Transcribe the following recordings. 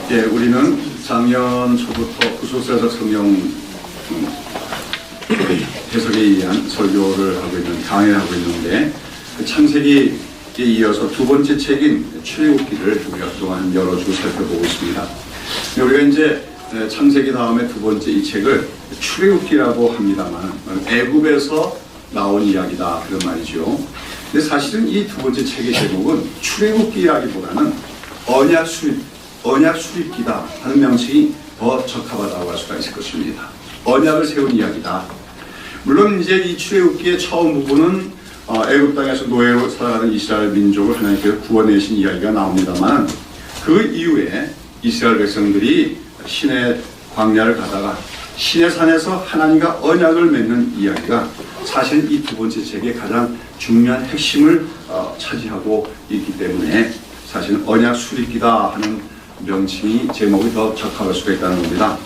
예, 우리는 작년 초부터 구속사적 성경 해석에 의한 설교를 하고 있는, 강의를 하고 있는데, 그 창세기에 이어서 두 번째 책인 출애굽기를 우리가 그동안 여러 주 살펴보고 있습니다. 우리가 이제 창세기 다음에 두 번째 이 책을 출애굽기라고 합니다만, 애굽에서 나온 이야기다, 그런 말이죠. 근데 사실은 이 두 번째 책의 제목은 출애굽기라기보다는 언약 수립기다 하는 명칭이 더 적합하다고 할 수가 있을 것입니다. 언약을 세운 이야기다. 물론 이제 이 출애굽기의 처음 부분은 애굽 땅에서 노예로 살아가는 이스라엘 민족을 하나님께서 구원내신 이야기가 나옵니다만, 그 이후에 이스라엘 백성들이 신의 광야를 가다가 신의 산에서 하나님과 언약을 맺는 이야기가 사실 이 두 번째 책의 가장 중요한 핵심을 차지하고 있기 때문에 사실은 언약 수립기다 하는 명칭이, 제목이 더 적합할 수가 있다는 겁니다.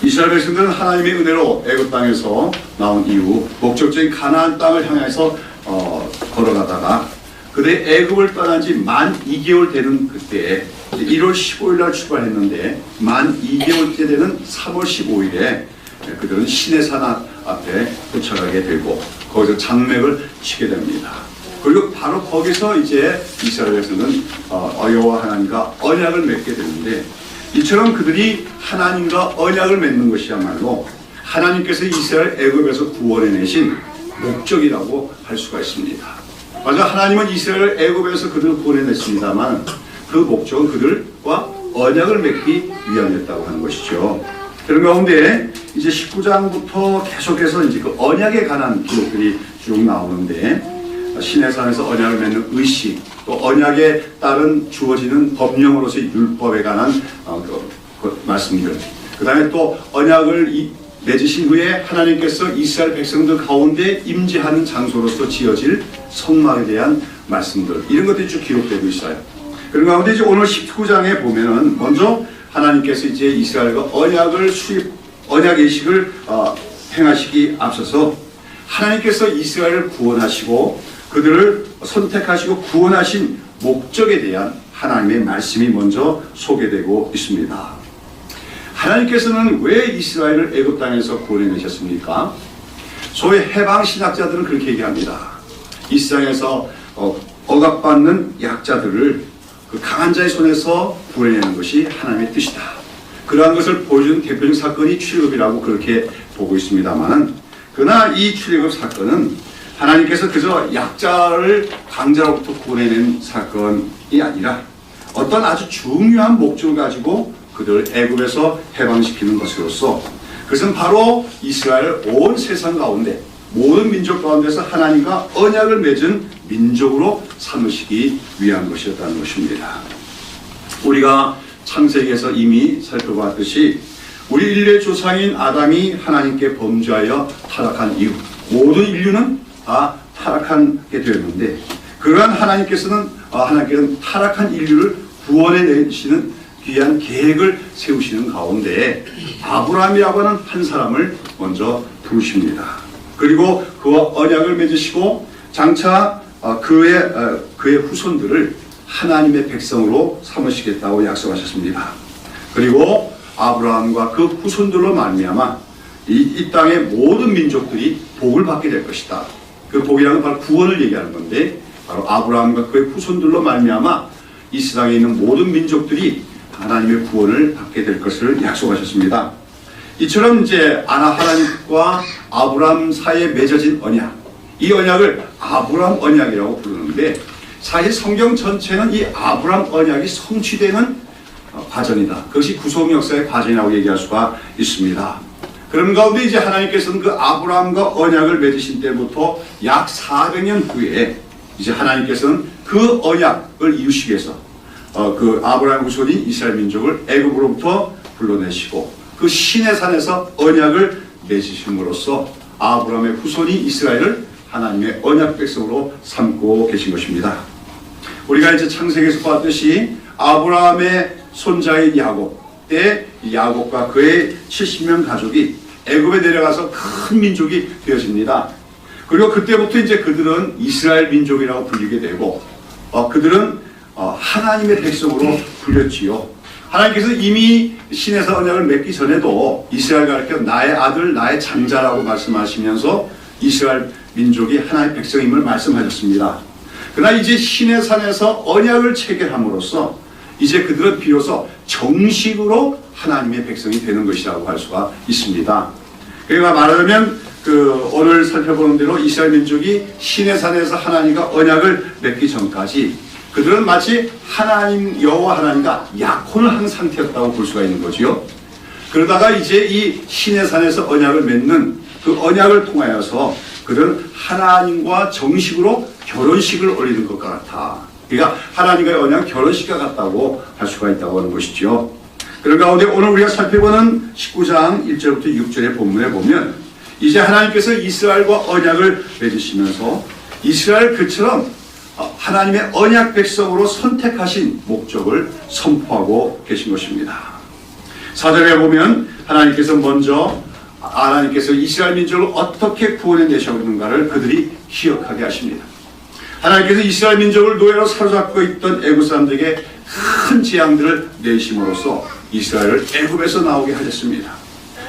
이스라엘 백성들은 하나님의 은혜로 애굽 땅에서 나온 이후 목적적인 가나안 땅을 향해서 걸어가다가 그들이 애굽을 떠난 지 만 2개월 되는 그때에 1월 15일 날 출발했는데, 만 2개월째 되는 3월 15일에 그들은 시내산 앞에 도착하게 되고 거기서 장맥을 치게 됩니다. 그리고 바로 거기서 이제 이스라엘 백성은 여호와 하나님과 언약을 맺게 되는데, 이처럼 그들이 하나님과 언약을 맺는 것이야말로 하나님께서 이스라엘 애굽에서 구원해내신 목적이라고 할 수가 있습니다. 맞아, 하나님은 이스라엘 애굽에서 그들을 구원해냈습니다만 그 목적은 그들과 언약을 맺기 위함이었다고 하는 것이죠. 그런 가운데 이제 19장부터 계속해서 이제 그 언약에 관한 기록들이 쭉 나오는데, 시내산에서 언약을 맺는 의식, 또 언약에 따른 주어지는 법령으로서의 율법에 관한 그 말씀들, 그 다음에 또 언약을 맺으신 후에 하나님께서 이스라엘 백성들 가운데 임재하는 장소로서 지어질 성막에 대한 말씀들, 이런 것들이 쭉 기록되고 있어요. 그런 가운데 이제 오늘 19장에 보면은 먼저 하나님께서 이제 이스라엘과 언약 예식을 행하시기 앞서서 하나님께서 이스라엘을 구원하시고 그들을 선택하시고 구원하신 목적에 대한 하나님의 말씀이 먼저 소개되고 있습니다. 하나님께서는 왜 이스라엘을 애굽 땅에서 구원해내셨습니까? 소위 해방 신학자들은 그렇게 얘기합니다. 이 세상에서 억압받는 약자들을 그 강한 자의 손에서 구원해내는 것이 하나님의 뜻이다. 그러한 것을 보여주는 대표적인 사건이 출애굽이라고 그렇게 보고 있습니다만, 그러나 이 출애굽 사건은 하나님께서 그저 약자를 강자로부터 구원해낸 사건이 아니라 어떤 아주 중요한 목적을 가지고 그들을 애굽에서 해방시키는 것으로서, 그것은 바로 이스라엘 온 세상 가운데 모든 민족 가운데서 하나님과 언약을 맺은 민족으로 삼으시기 위한 것이었다는 것입니다. 우리가 창세기에서 이미 살펴봤듯이 우리 인류의 조상인 아담이 하나님께 범죄하여 타락한 이후 모든 인류는 다 타락하게 되었는데, 그러한 하나님께서는 타락한 인류를 구원해내시는 귀한 계획을 세우시는 가운데 아브라함이라고 하는 한 사람을 먼저 부르십니다. 그리고 그와 언약을 맺으시고 장차 그의 후손들을 하나님의 백성으로 삼으시겠다고 약속하셨습니다. 그리고 아브라함과 그 후손들로 말미암아 이 땅의 모든 민족들이 복을 받게 될 것이다. 그 복이라는 건 바로 구원을 얘기하는 건데, 바로 아브라함과 그의 후손들로 말미암아 이 세상에 있는 모든 민족들이 하나님의 구원을 받게 될 것을 약속하셨습니다. 이처럼 이제 하나님과 아브라함 사이에 맺어진 언약, 이 언약을 아브라함 언약이라고 부르는데, 사실 성경 전체는 이 아브라함 언약이 성취되는 과정이다. 그것이 구속 역사의 과정이라고 얘기할 수가 있습니다. 그런 가운데 이제 하나님께서는 그 아브라함과 언약을 맺으신 때부터 약 400년 후에 이제 하나님께서는 그 언약을 이루시기 위해서 그 아브라함 후손인 이스라엘 민족을 애굽으로부터 불러내시고 그 시내산에서 언약을 맺으심으로써 아브라함의 후손인 이스라엘을 하나님의 언약 백성으로 삼고 계신 것입니다. 우리가 이제 창세기에서 봤듯이 아브라함의 손자인 야곱 때 야곱과 그의 70명 가족이 애굽에 내려가서 큰 민족이 되어집니다. 그리고 그때부터 이제 그들은 이스라엘 민족이라고 불리게 되고 그들은 하나님의 백성으로 불렸지요. 하나님께서 이미 시내산 언약을 맺기 전에도 이스라엘 가르쳐 나의 아들 나의 장자라고 말씀하시면서 이스라엘 민족이 하나님의 백성임을 말씀하셨습니다. 그러나 이제 시내산에서 언약을 체결함으로써 이제 그들은 비로소 정식으로 하나님의 백성이 되는 것이라고 할 수가 있습니다. 그러니까 말하자면 오늘 살펴보는 대로 이스라엘 민족이 시내산에서 하나님과 언약을 맺기 전까지 그들은 마치 하나님 여호와 하나님과 약혼을 한 상태였다고 볼 수가 있는 거지요. 그러다가 이제 이 시내산에서 언약을 맺는 그 언약을 통하여서 그들은 하나님과 정식으로 결혼식을 올리는 것과 같아. 그러니까 하나님과의 언약 결혼식과 같다고 할 수가 있다고 하는 것이죠. 그런 가운데 오늘 우리가 살펴보는 19장 1절부터 6절의 본문에 보면 이제 하나님께서 이스라엘과 언약을 맺으시면서 이스라엘 그처럼 하나님의 언약 백성으로 선택하신 목적을 선포하고 계신 것입니다. 4절에 보면 하나님께서 이스라엘 민족을 어떻게 구원해 내셨는가를 그들이 기억하게 하십니다. 하나님께서 이스라엘 민족을 노예로 사로잡고 있던 애굽 사람들에게 큰 재앙들을 내심으로써 이스라엘을 애굽에서 나오게 하셨습니다.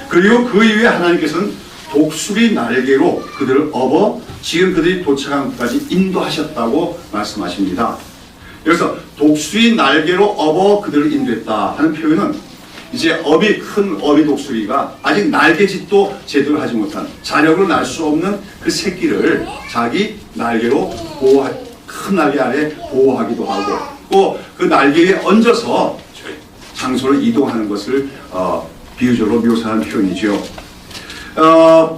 그리고 그 이후에 하나님께서는 독수리 날개로 그들을 업어 지금 그들이 도착한 곳까지 인도하셨다고 말씀하십니다. 그래서 독수리 날개로 업어 그들을 인도했다 하는 표현은 이제 큰 어미 독수리가 아직 날개짓도 제대로 하지 못한 자력으로 날 수 없는 그 새끼를 자기 날개로 큰 날개 아래 보호하기도 하고 또 그 날개에 얹어서 장소를 이동하는 것을 비유적으로 묘사하는 표현이죠.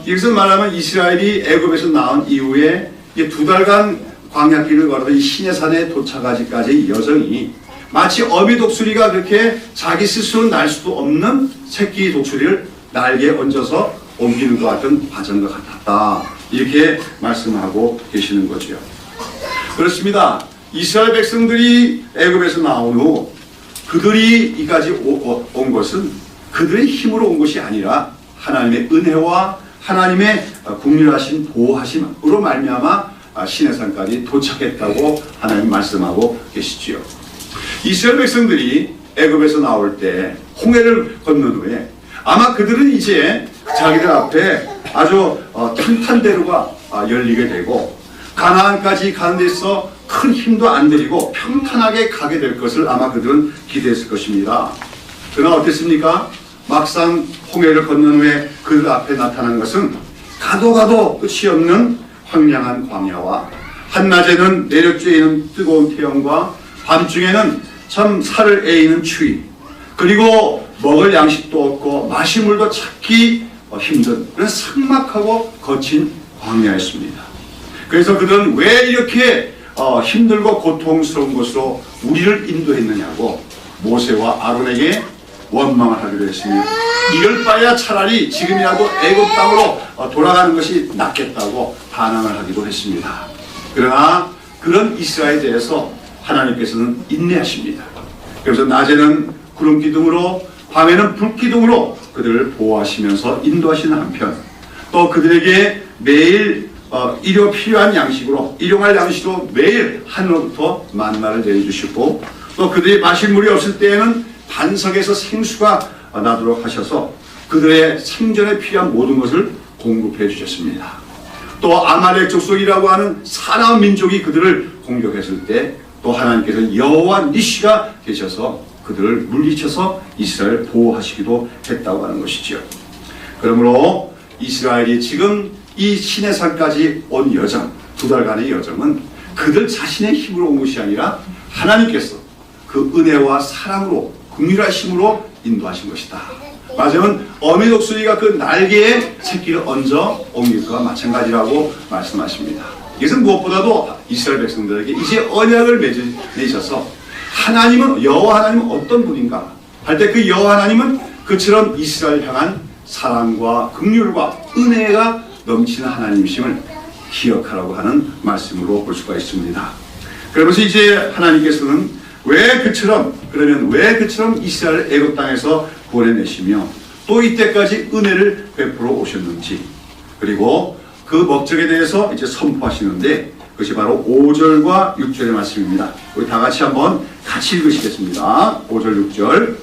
여기서 말하면 이스라엘이 애굽에서 나온 이후에 2달간 광야길을 걸어서 이 시내산에 도착하기까지의 여정이 마치 어미 독수리가 그렇게 자기 스스로 날 수도 없는 새끼 독수리를 날개에 얹어서 옮기는 것 같은 과정과 같았다. 이렇게 말씀하고 계시는 거죠. 그렇습니다. 이스라엘 백성들이 애굽에서 나온 후 그들이 이까지 온 것은 그들의 힘으로 온 것이 아니라 하나님의 은혜와 하나님의 국률하신 보호하심으로 말미암아 시내산까지 도착했다고 하나님 말씀하고 계시지요. 이스라엘 백성들이 애굽에서 나올 때 홍해를 건넌 후에 아마 그들은 이제 자기들 앞에 아주 탄탄대로가 열리게 되고 가나안까지 가는 데서 큰 힘도 안 들이고 평탄하게 가게 될 것을 아마 그들은 기대했을 것입니다. 그러나 어땠습니까? 막상 홍해를 건넌 후에 그들 앞에 나타난 것은 가도 끝이 없는 황량한 광야와 한낮에는 내려쬐이는 뜨거운 태양과 밤중에는 참 살을 에이는 추위, 그리고 먹을 양식도 없고 마실 물도 찾기 힘든 그런 삭막하고 거친 광야였습니다. 그래서 그들은 왜 이렇게 힘들고 고통스러운 곳으로 우리를 인도했느냐고 모세와 아론에게 원망을 하기로 했습니다. 이럴 바야 차라리 지금이라도 애굽 땅으로 돌아가는 것이 낫겠다고 반항을 하기도 했습니다. 그러나 그런 이스라엘에 대해서 하나님께서는 인내하십니다. 그래서 낮에는 구름 기둥으로 밤에는 불 기둥으로 그들을 보호하시면서 인도하시는 한편 또 그들에게 매일 필요한 양식으로 일용할 양식으로 매일 하늘로부터 만나를 내려주시고 또 그들이 마실 물이 없을 때에는 반석에서 생수가 나도록 하셔서 그들의 생존에 필요한 모든 것을 공급해 주셨습니다. 또 아말렉 족속이라고 하는 사나운 민족이 그들을 공격했을 때 또 하나님께서 여호와 니시가 계셔서 그들을 물리쳐서 이스라엘을 보호하시기도 했다고 하는 것이죠. 그러므로 이스라엘이 지금 이 시내산까지 온 여정, 2달간의 여정은 그들 자신의 힘으로 온 것이 아니라 하나님께서 그 은혜와 사랑으로 긍휼하심으로 인도하신 것이다. 맞으면 어미 독수리가 그 날개에 새끼를 얹어 옮길 것과 마찬가지라고 말씀하십니다. 이것은 무엇보다도 이스라엘 백성들에게 이제 언약을 맺으셔서 하나님은 여호와 하나님은 어떤 분인가 할 때 그 여호와 하나님은 그처럼 이스라엘 향한 사랑과 긍휼과 은혜가 넘치는 하나님이심을 기억하라고 하는 말씀으로 볼 수가 있습니다. 그러면서 이제 하나님께서는 왜 그처럼 이스라엘 애굽 땅에서 구원해내시며 또 이때까지 은혜를 베풀어 오셨는지 그리고 그 목적에 대해서 이제 선포하시는데 그것이 바로 5절과 6절의 말씀입니다. 우리 다 같이 한번 같이 읽으시겠습니다. 5절 6절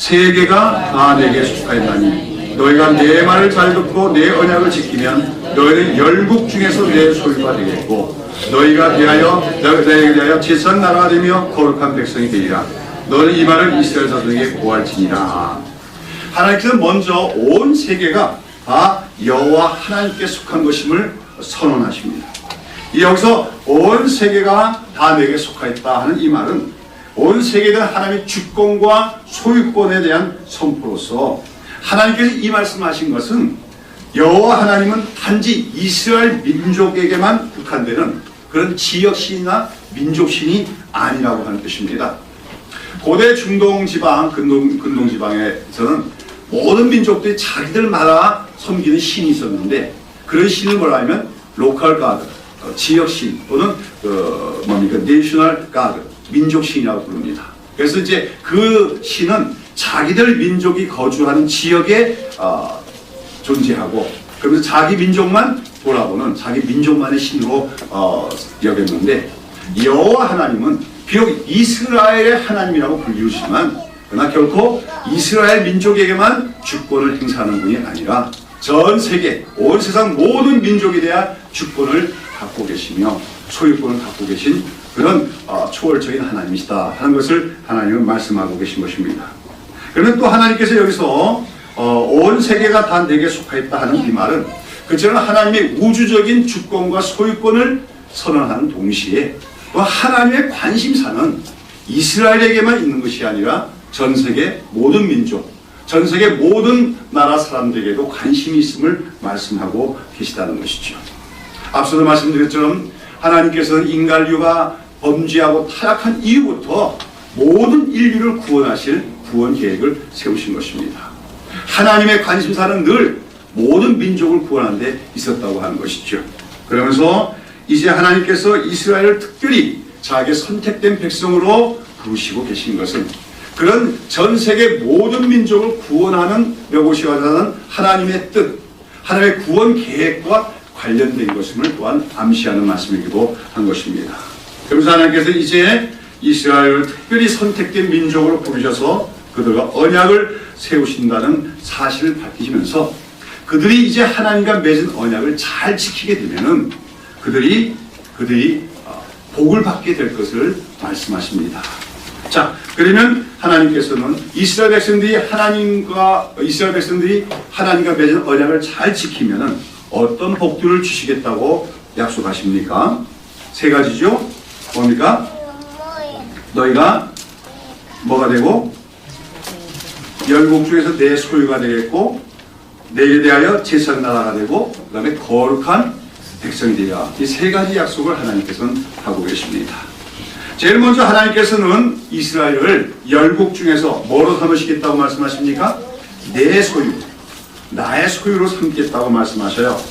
세계가 다 내게 속하였나니 너희가 내 말을 잘 듣고 내 언약을 지키면 너희는 열국 중에서 내 소유가 되겠고 너희가 너희에게 대하여 제사장 나라가 되며 거룩한 백성이 되리라. 너는 이 말을 이스라엘 자손에게 고할지니라. 하나님께서 먼저 온 세계가 다 여호와 하나님께 속한 것임을 선언하십니다. 여기서 온 세계가 다 내게 속하였다 하는 이 말은 온 세계에 대한 하나님의 주권과 소유권에 대한 선포로서 하나님께서 이 말씀하신 것은 여호와 하나님은 단지 이스라엘 민족에게만 국한되는 그런 지역신이나 민족신이 아니라고 하는 뜻입니다. 고대 중동 지방, 근동 지방에서는 모든 민족들이 자기들마다 섬기는 신이 있었는데 그런 신을 뭐라 하면 로컬 가드, 지역신 또는 내셔널 가드, 민족신이라고 부릅니다. 그래서 이제 그 신은 자기들 민족이 거주하는 지역에 존재하고 그러면서 자기 민족만 돌아보는 자기 민족만의 신으로 여겼는데 여호와 하나님은 비록 이스라엘의 하나님이라고 불리우지만 그러나 결코 이스라엘 민족에게만 주권을 행사하는 분이 아니라 전 세계, 온 세상 모든 민족에 대한 주권을 갖고 계시며 소유권을 갖고 계신 그런 초월적인 하나님이시다 하는 것을 하나님은 말씀하고 계신 것입니다. 그러면 또 하나님께서 여기서 온 세계가 다 내게 속하였다 하는 이 말은 그처럼 하나님의 우주적인 주권과 소유권을 선언하는 동시에 또 하나님의 관심사는 이스라엘에게만 있는 것이 아니라 전 세계 모든 민족, 전 세계 모든 나라 사람들에게도 관심이 있음을 말씀하고 계시다는 것이죠. 앞서도 말씀드렸처럼 하나님께서는 인간류가 범죄하고 타락한 이후부터 모든 인류를 구원하실 구원 계획을 세우신 것입니다. 하나님의 관심사는 늘 모든 민족을 구원하는 데 있었다고 하는 것이죠. 그러면서 이제 하나님께서 이스라엘을 특별히 자기의 선택된 백성으로 부르시고 계신 것은 그런 전 세계 모든 민족을 구원하는 려고시하는 하나님의 뜻, 하나님의 구원 계획과 관련된 것임을 또한 암시하는 말씀이기도 한 것입니다. 그러면서 하나님께서 이제 이스라엘을 특별히 선택된 민족으로 부르셔서 그들과 언약을 세우신다는 사실을 밝히시면서 그들이 이제 하나님과 맺은 언약을 잘 지키게 되면은 그들이 복을 받게 될 것을 말씀하십니다. 자, 그러면 하나님께서는 이스라엘 백성들이 하나님과 맺은 언약을 잘 지키면은 어떤 복들을 주시겠다고 약속하십니까? 세 가지죠. 뭡니까? 너희가 뭐가 되고 열국 중에서 내 소유가 되겠고 내게 대하여 제사장 나라가 되고 그 다음에 거룩한 백성이 되리라. 이 세 가지 약속을 하나님께서는 하고 계십니다. 제일 먼저 하나님께서는 이스라엘을 열국 중에서 뭐로 삼으시겠다고 말씀하십니까? 내 소유, 나의 소유로 삼겠다고 말씀하셔요.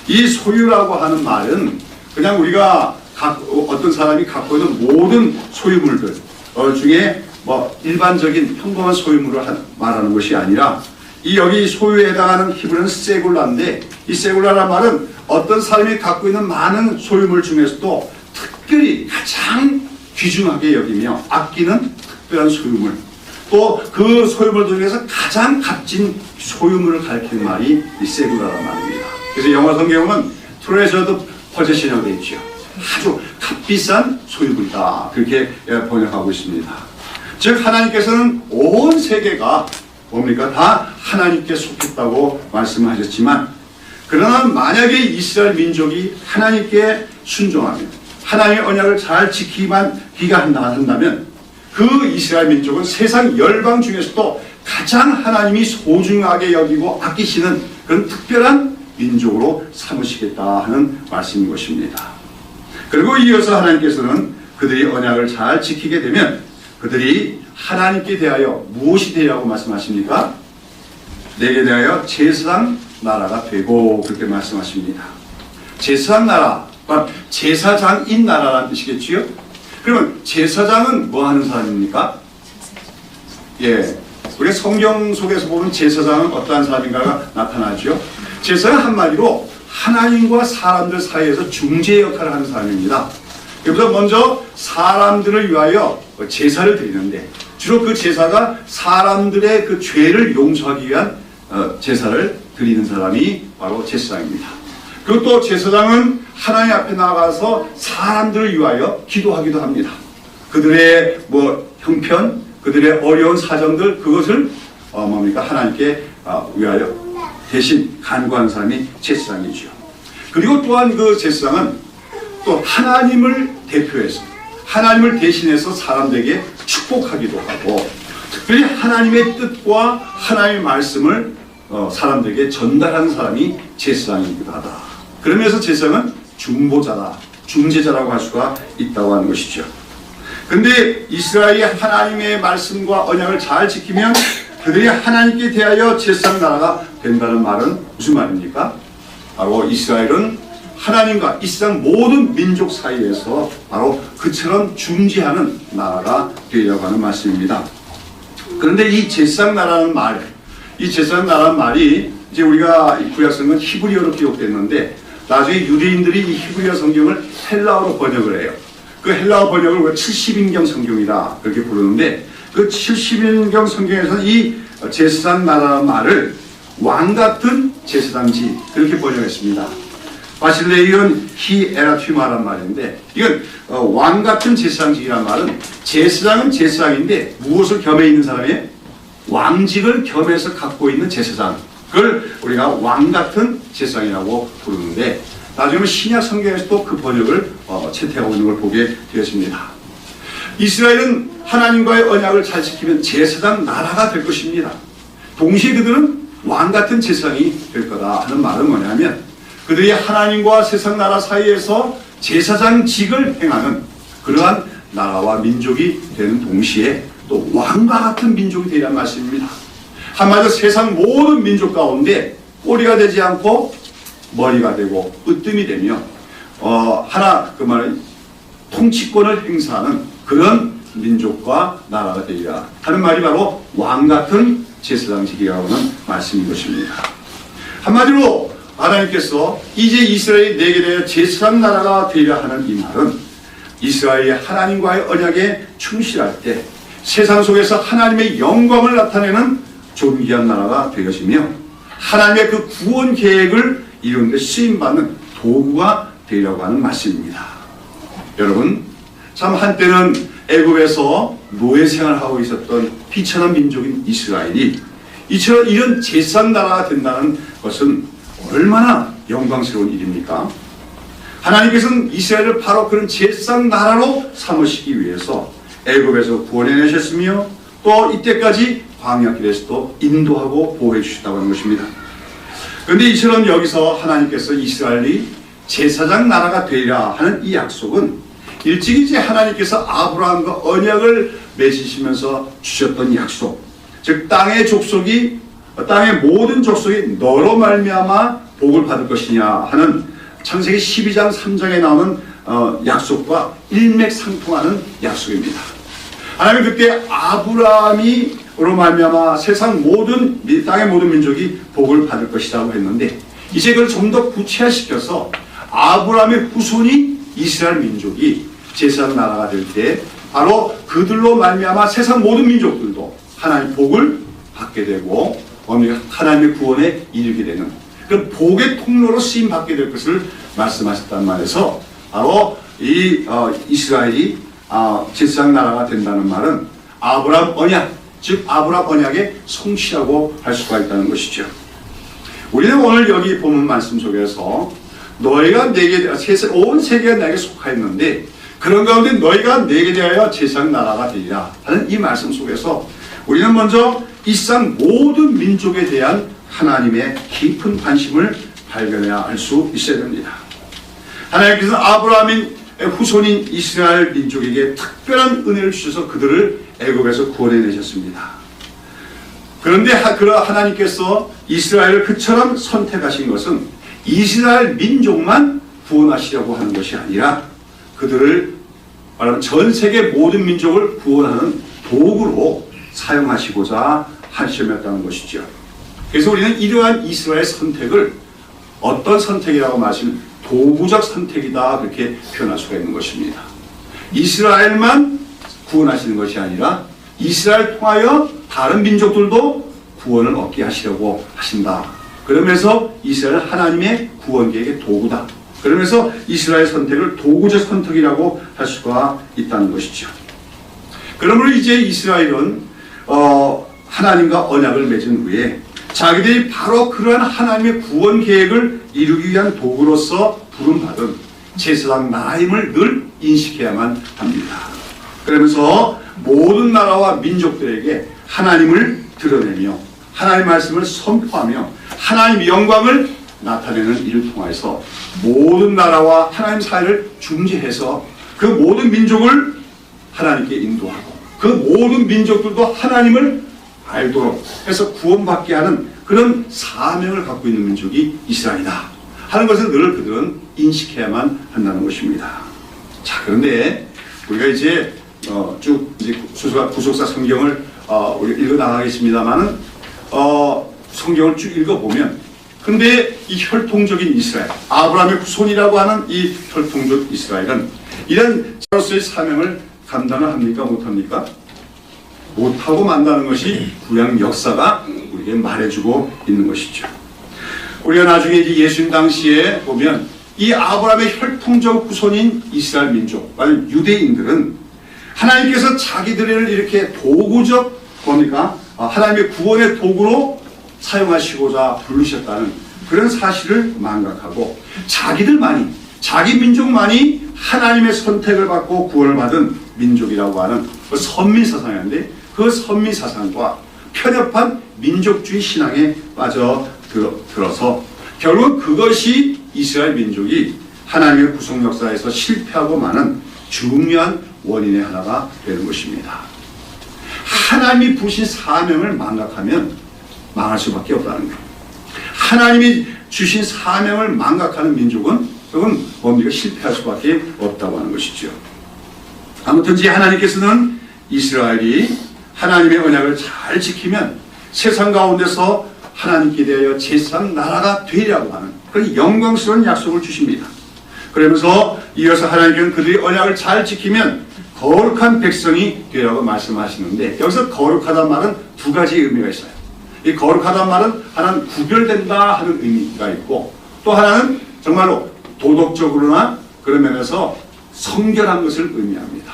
이 소유라고 하는 말은 그냥 우리가 어떤 사람이 갖고 있는 모든 소유물들 중에 일반적인 평범한 소유물을 말하는 것이 아니라 여기 소유에 해당하는 히브리어는 세굴라인데 이 세굴라라는 말은 어떤 사람이 갖고 있는 많은 소유물 중에서도 특별히 가장 귀중하게 여기며 아끼는 특별한 소유물 또 그 소유물 중에서 가장 값진 소유물을 가리키는 말이 이 세굴라라는 말입니다. 그래서 영어 성경은 treasured possession이라고 되어 있죠. 아주 값비싼 소유물이다 그렇게 번역하고 있습니다. 즉 하나님께서는 온 세계가 뭡니까? 다 하나님께 속했다고 말씀하셨지만 그러나 만약에 이스라엘 민족이 하나님께 순종하면 하나님의 언약을 잘 지키기만 한다면 그 이스라엘 민족은 세상 열방 중에서도 가장 하나님이 소중하게 여기고 아끼시는 그런 특별한 민족으로 삼으시겠다 하는 말씀인 것입니다. 그리고 이어서 하나님께서는 그들이 언약을 잘 지키게 되면 그들이 하나님께 대하여 무엇이 되라고 말씀하십니까? 내게 대하여 제사장 나라가 되고 그렇게 말씀하십니다. 제사장 나라, 제사장인 나라라는 뜻이겠지요? 그러면 제사장은 뭐 하는 사람입니까? 우리 성경 속에서 보면 제사장은 어떠한 사람인가가 나타나죠. 제사장은 한마디로 하나님과 사람들 사이에서 중재 역할을 하는 사람입니다. 그래서 먼저 사람들을 위하여 제사를 드리는데 주로 그 제사가 사람들의 그 죄를 용서하기 위한 제사를 드리는 사람이 바로 제사장입니다. 그리고 또 제사장은 하나님 앞에 나가서 사람들을 위하여 기도하기도 합니다. 그들의 형편, 그들의 어려운 사정들, 그것을 하나님께 위하여 대신 간구하는 사람이 제사장이죠. 그리고 또한 그 제사장은 또 하나님을 대표해서, 하나님을 대신해서 사람들에게 축복하기도 하고, 특별히 하나님의 뜻과 하나님의 말씀을 사람들에게 전달하는 사람이 제사장이기도 하다. 그러면서 제사장은 중보자다, 중재자라고 할 수가 있다고 하는 것이죠. 근데 이스라엘이 하나님의 말씀과 언약을 잘 지키면 그들이 하나님께 대하여 제사장 나라가 된다는 말은 무슨 말입니까? 바로 이스라엘은 하나님과 이 세상 모든 민족 사이에서 바로 그처럼 중재하는 나라가 되려고 하는 말씀입니다. 그런데 이 제사장 나라는 말, 이 제사장 나라는 말이 이제 우리가 구약 성경은 히브리어로 기록됐는데 나중에 유대인들이 이 히브리어 성경을 헬라어로 번역을 해요. 그 헬라어 번역을 70인경 성경이다 그렇게 부르는데, 그 70인경 성경에서는 이 제사장 나라는 말을 왕같은 제사장지 그렇게 번역했습니다. 바실레이온 히 에라튀마란 말인데, 이건 왕같은 제사장직이란 말은 제사장은 제사장인데 무엇을 겸해 있는 사람이에요? 왕직을 겸해서 갖고 있는 제사장, 그걸 우리가 왕같은 제사장이라고 부르는데, 나중에 신약 성경에서도 그 번역을 채택하고 있는 걸 보게 되었습니다. 이스라엘은 하나님과의 언약을 잘 지키면 제사장 나라가 될 것입니다. 동시에 그들은 왕같은 제사장이 될 거다 하는 말은 뭐냐면, 그들이 하나님과 세상 나라 사이에서 제사장직을 행하는 그러한 나라와 민족이 되는 동시에 또 왕과 같은 민족이 되리라는 말씀입니다. 한마디로 세상 모든 민족 가운데 꼬리가 되지 않고 머리가 되고 으뜸이 되며 그 말은 통치권을 행사하는 그런 민족과 나라가 되리라 하는 말이 바로 왕같은 제사장직이라고 하는 말씀인 것입니다. 한마디로 하나님께서 이제 이스라엘이 내게 대하여 제사장 나라가 되리라 하는 이 말은 이스라엘이 하나님과의 언약에 충실할 때 세상 속에서 하나님의 영광을 나타내는 존귀한 나라가 될 것이며, 하나님의 그 구원 계획을 이루는 데 쓰임받는 도구가 되리라고 하는 말씀입니다. 여러분, 참 한때는 애굽에서 노예 생활을 하고 있었던 비천한 민족인 이스라엘이 이런 제사장 나라가 된다는 것은 얼마나 영광스러운 일입니까? 하나님께서는 이스라엘을 바로 그런 제사장 나라로 삼으시기 위해서 애굽에서 구원해내셨으며, 또 이때까지 광야길에서도 인도하고 보호해 주셨다고 하는 것입니다. 그런데 이처럼 여기서 하나님께서 이스라엘이 제사장 나라가 되리라 하는 이 약속은 일찍 이제 하나님께서 아브라함과 언약을 맺으시면서 주셨던 약속, 즉 땅의 모든 족속이 너로 말미암아 복을 받을 것이냐 하는 창세기 12장 3장에 나오는 약속과 일맥상통하는 약속입니다. 하나님 그때 아브라함으로 말미암아 세상 땅의 모든 민족이 복을 받을 것이라고 했는데, 이제 그걸 좀 더 구체화시켜서 아브라함의 후손이 이스라엘 민족이 제사장 나라가 될 때 바로 그들로 말미암아 세상 모든 민족들도 하나님의 복을 받게 되고 하나님의 구원에 이르게 되는 그 복의 통로로 쓰임 받게 될 것을 말씀하셨단 말에서 바로 이 이스라엘이 제사장 나라가 된다는 말은 아브라함 언약, 즉 아브라함 언약의 성취라고 할 수가 있다는 것이죠. 우리는 오늘 여기 본문 말씀 속에서 너희가 내게 온 세계가 내게 속하였는데 그런 가운데 너희가 내게 대하여 제사장 나라가 되리라 하는 이 말씀 속에서 우리는 먼저 이 세상 모든 민족에 대한 하나님의 깊은 관심을 발견해야 할 수 있어야 됩니다. 하나님께서 아브라함의 후손인 이스라엘 민족에게 특별한 은혜를 주셔서 그들을 애굽에서 구원해내셨습니다. 그런데 하나님께서 이스라엘을 그처럼 선택하신 것은 이스라엘 민족만 구원하시려고 하는 것이 아니라 그들을 말하면 전 세계 모든 민족을 구원하는 도구로 사용하시고자 하셨다는 것이죠. 그래서 우리는 이러한 이스라엘 선택을 어떤 선택이라고 말하시면 도구적 선택이다 그렇게 표현할 수가 있는 것입니다. 이스라엘만 구원하시는 것이 아니라 이스라엘 통하여 다른 민족들도 구원을 얻게 하시려고 하신다. 그러면서 이스라엘 하나님의 구원 계획의 도구다. 그러면서 이스라엘 선택을 도구적 선택이라고 할 수가 있다는 것이죠. 그러므로 이제 이스라엘은 하나님과 언약을 맺은 후에 자기들이 바로 그러한 하나님의 구원 계획을 이루기 위한 도구로서 부름받은 제사장 나라임을 늘 인식해야만 합니다. 그러면서 모든 나라와 민족들에게 하나님을 드러내며 하나님의 말씀을 선포하며 하나님의 영광을 나타내는 일을 통해서 모든 나라와 하나님 사이를 중재해서 그 모든 민족을 하나님께 인도하고 그 모든 민족들도 하나님을 알도록 해서 구원받게 하는 그런 사명을 갖고 있는 민족이 이스라엘이다 하는 것을 늘 그들은 인식해야만 한다는 것입니다. 자, 그런데 우리가 이제 쭉 이제 구속사 성경을 우리가 읽어 나가겠습니다만은 성경을 쭉 읽어보면 근데 이 혈통적인 이스라엘, 아브라함의 후손이라고 하는 이 혈통적 이스라엘은 이런 자로서의 사명을 감당을 합니까? 못합니까? 못하고 만다는 것이 구약 역사가 우리에게 말해주고 있는 것이죠. 우리가 나중에 이제 예수님 당시에 보면 이 아브라함의 혈통적 후손인 이스라엘 민족, 아니 유대인들은 하나님께서 자기들을 이렇게 도구적 뭡니까? 하나님의 구원의 도구로 사용하시고자 부르셨다는 그런 사실을 망각하고 자기들만이 자기 민족만이 하나님의 선택을 받고 구원을 받은 민족이라고 하는 그 선민사상인데 그 선민사상과 편협한 민족주의 신앙에 빠져들어서 결국 그것이 이스라엘 민족이 하나님의 구속 역사에서 실패하고 마는 중요한 원인의 하나가 되는 것입니다. 하나님이 부신 사명을 망각하면 망할 수밖에 없다는 거예요. 하나님이 주신 사명을 망각하는 민족은 그건 뭡니까? 실패할 수밖에 없다고 하는 것이죠. 아무튼 하나님께서는 이스라엘이 하나님의 언약을 잘 지키면 세상 가운데서 하나님께 대하여 제사장 나라가 되리라고 하는 그런 영광스러운 약속을 주십니다. 그러면서 이어서 하나님께서는 그들이 언약을 잘 지키면 거룩한 백성이 되라고 말씀하시는데 여기서 거룩하다는 말은 두 가지 의미가 있어요. 이 거룩하다는 말은 하나는 구별된다 하는 의미가 있고 또 하나는 정말로 도덕적으로나 그런 면에서 성결한 것을 의미합니다.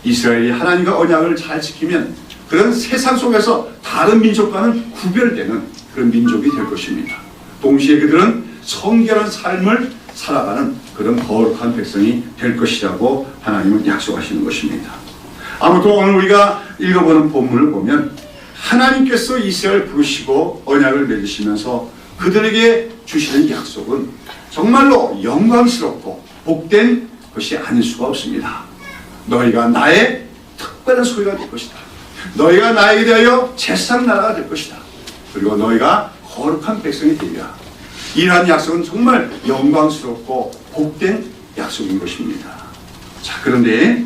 이스라엘이 하나님과 언약을 잘 지키면 그런 세상 속에서 다른 민족과는 구별되는 그런 민족이 될 것입니다. 동시에 그들은 성결한 삶을 살아가는 그런 거룩한 백성이 될 것이라고 하나님은 약속하시는 것입니다. 아무튼 오늘 우리가 읽어보는 본문을 보면 하나님께서 이스라엘을 부르시고 언약을 맺으시면서 그들에게 주시는 약속은 정말로 영광스럽고 복된 것이 아닐 수가 없습니다. 너희가 나의 특별한 소유가 될 것이다. 너희가 나에게 대하여 제사장 나라가 될 것이다. 그리고 너희가 거룩한 백성이 되리라. 이러한 약속은 정말 영광스럽고 복된 약속인 것입니다. 자, 그런데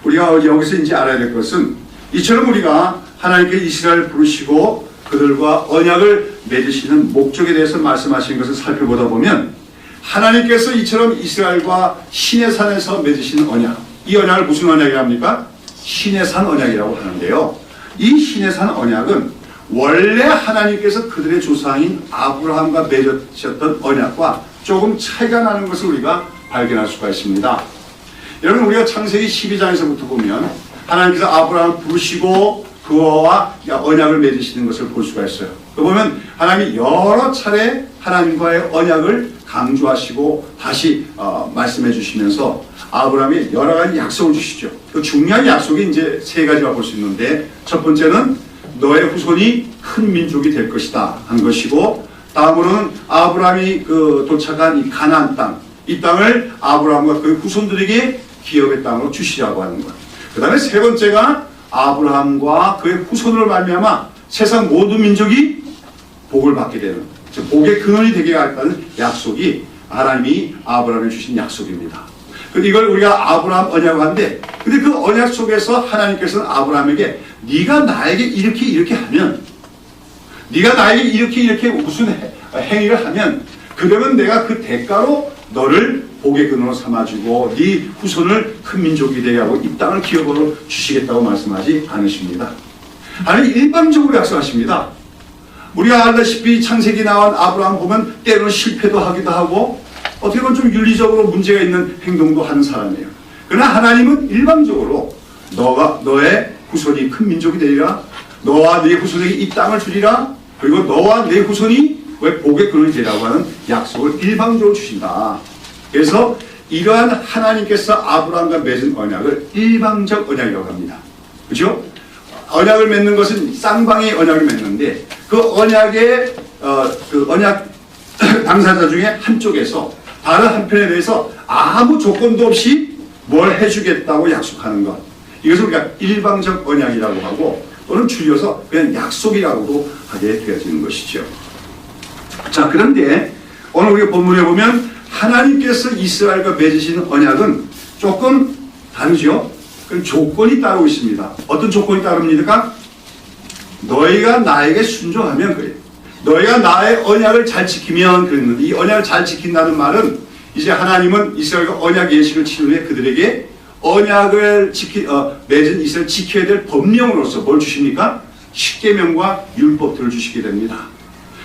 우리가 여기서 이제 알아야 될 것은 이처럼 우리가 하나님께 이스라엘을 부르시고 그들과 언약을 맺으시는 목적에 대해서 말씀하신 것을 살펴보다 보면 하나님께서 이처럼 이스라엘과 시내산에서 맺으신 언약, 이 언약을 무슨 언약이라 합니까? 시내산 언약이라고 하는데요. 이 시내산 언약은 원래 하나님께서 그들의 조상인 아브라함과 맺으셨던 언약과 조금 차이가 나는 것을 우리가 발견할 수가 있습니다. 여러분 우리가 창세기 12장에서부터 보면 하나님께서 아브라함을 부르시고 그와 언약을 맺으시는 것을 볼 수가 있어요. 그 보면 하나님이 여러 차례 하나님과의 언약을 강조하시고 다시 말씀해 주시면서 아브라함이 여러 가지 약속을 주시죠. 그 중요한 약속이 이제 세 가지가 볼 수 있는데 첫 번째는 너의 후손이 큰 민족이 될 것이다 한 것이고 다음으로는 아브라함이 도착한 이 가나안 땅, 이 땅을 아브라함과 그 후손들에게 기업의 땅으로 주시라고 하는 것. 그 다음에 세 번째가 아브라함과 그의 후손으로 말미암아 세상 모든 민족이 복을 받게 되는, 즉 복의 근원이 되게 하겠다는 약속이 하나님이 아브라함에 주신 약속입니다. 근데 이걸 우리가 아브라함 언약을 하는데, 근데 그 언약 속에서 하나님께서는 아브라함에게 네가 나에게 이렇게 하면, 네가 나에게 이렇게 무슨 행위를 하면, 그러면 내가 그 대가로 너를 복의 근원으로 삼아주고 네 후손을 큰 민족이 되게 하고 이 땅을 기업으로 주시겠다고 말씀하지 않으십니다. 하나님 일방적으로 약속하십니다. 우리가 알다시피 창세기 나온 아브라함 보면 때로는 실패도 하기도 하고 어떻게 보면 좀 윤리적으로 문제가 있는 행동도 하는 사람이에요. 그러나 하나님은 일방적으로 너의 후손이 큰 민족이 되리라, 너와 네 후손에게 이 땅을 주리라, 그리고 너와 네 후손이 왜 복의 근원이 되라고 하는 약속을 일방적으로 주신다. 그래서 이러한 하나님께서 아브라함과 맺은 언약을 일방적 언약이라고 합니다. 그렇죠? 언약을 맺는 것은 쌍방의 언약을 맺는데 그 언약의 그 언약 당사자 중에 한쪽에서 다른 한편에 대해서 아무 조건도 없이 뭘 해주겠다고 약속하는 것, 이것을 우리가 일방적 언약이라고 하고 또는 줄여서 그냥 약속이라고도 하게 되어지는 것이죠. 자, 그런데 오늘 우리가 본문에 보면 하나님께서 이스라엘과 맺으시는 언약은 조금 다르죠. 그 조건이 따르고 있습니다. 어떤 조건이 따릅니까? 너희가 나에게 순종하면 그래요. 너희가 나의 언약을 잘 지키면 그랬는데, 이 언약을 잘 지킨다는 말은 이제 하나님은 이스라엘과 언약 예식을 치른 후에 그들에게 언약을 맺은 이스라엘 지켜야 될 법령으로서 뭘 주십니까? 십계명과 율법들을 주시게 됩니다.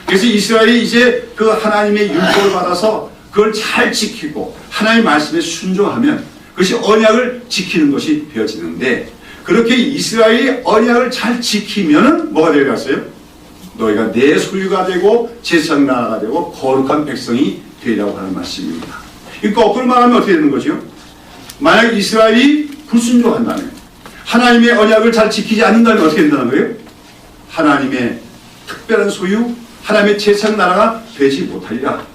그래서 이스라엘이 이제 그 하나님의 율법을 받아서 그걸 잘 지키고 하나님의 말씀에 순종하면 그것이 언약을 지키는 것이 되어지는데, 그렇게 이스라엘이 언약을 잘 지키면은 뭐가 되어갔어요? 너희가 내 소유가 되고 제사장 나라가 되고 거룩한 백성이 되리라고 하는 말씀입니다. 이 거꾸로 말하면 어떻게 되는 거죠? 만약 이스라엘이 불순종한다면, 하나님의 언약을 잘 지키지 않는다면 어떻게 된다는 거예요? 하나님의 특별한 소유, 하나님의 제사장 나라가 되지 못하리라.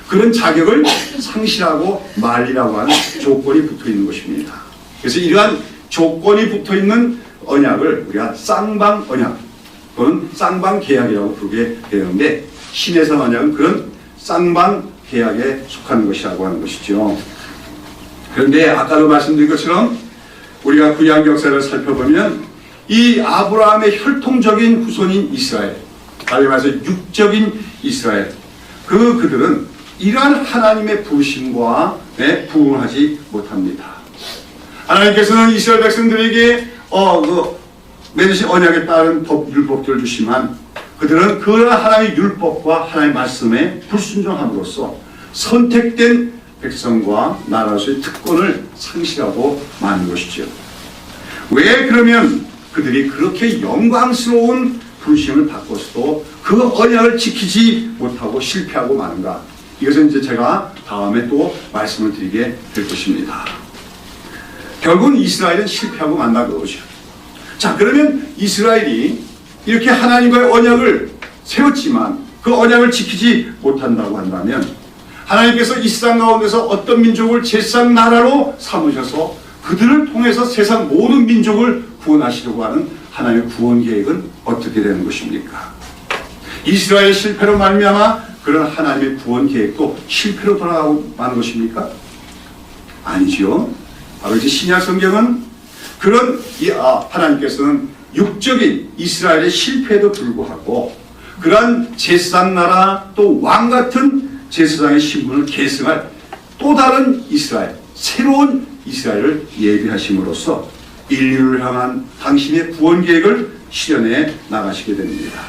그런 자격을 상실하고 말리라고 하는 조건이 붙어있는 것입니다. 그래서 이러한 조건이 붙어있는 언약을 우리가 쌍방 언약 또는 쌍방 계약이라고 부르게 되는데, 신해산 언약은 그런 쌍방 계약에 속하는 것이라고 하는 것이죠. 그런데 아까도 말씀드린 것처럼 우리가 구약 역사를 살펴보면 이 아브라함의 혈통적인 후손인 이스라엘, 다시 말해서 육적인 이스라엘, 그들은 이러한 하나님의 부르심과 부응하지 못합니다. 하나님께서는 이스라엘 백성들에게 맺으신 언약에 따른 법, 율법들을 주시만 그들은 그 하나님의 율법과 하나님의 말씀에 불순종함으로써 선택된 백성과 나라로서의 특권을 상실하고 마는 것이죠. 왜 그러면 그들이 그렇게 영광스러운 부르심을 받고서도 그 언약을 지키지 못하고 실패하고 마는가? 이것은 이제 제가 다음에 또 말씀을 드리게 될 것입니다. 결국은 이스라엘은 실패하고 만나 그러죠. 자, 그러면 이스라엘이 이렇게 하나님과의 언약을 세웠지만 그 언약을 지키지 못한다고 한다면, 하나님께서 이 세상 가운데서 어떤 민족을 제사장 나라로 삼으셔서 그들을 통해서 세상 모든 민족을 구원하시려고 하는 하나님의 구원 계획은 어떻게 되는 것입니까? 이스라엘의 실패로 말미암아 그런 하나님의 구원 계획도 실패로 돌아가고 마는 것입니까? 아니죠. 바로 이제 신약 성경은 그런 하나님께서는 육적인 이스라엘의 실패에도 불구하고 그러한 제사장 나라 또 왕 같은 제사장의 신분을 계승할 또 다른 이스라엘, 새로운 이스라엘을 예비하심으로써 인류를 향한 당신의 구원 계획을 실현해 나가시게 됩니다.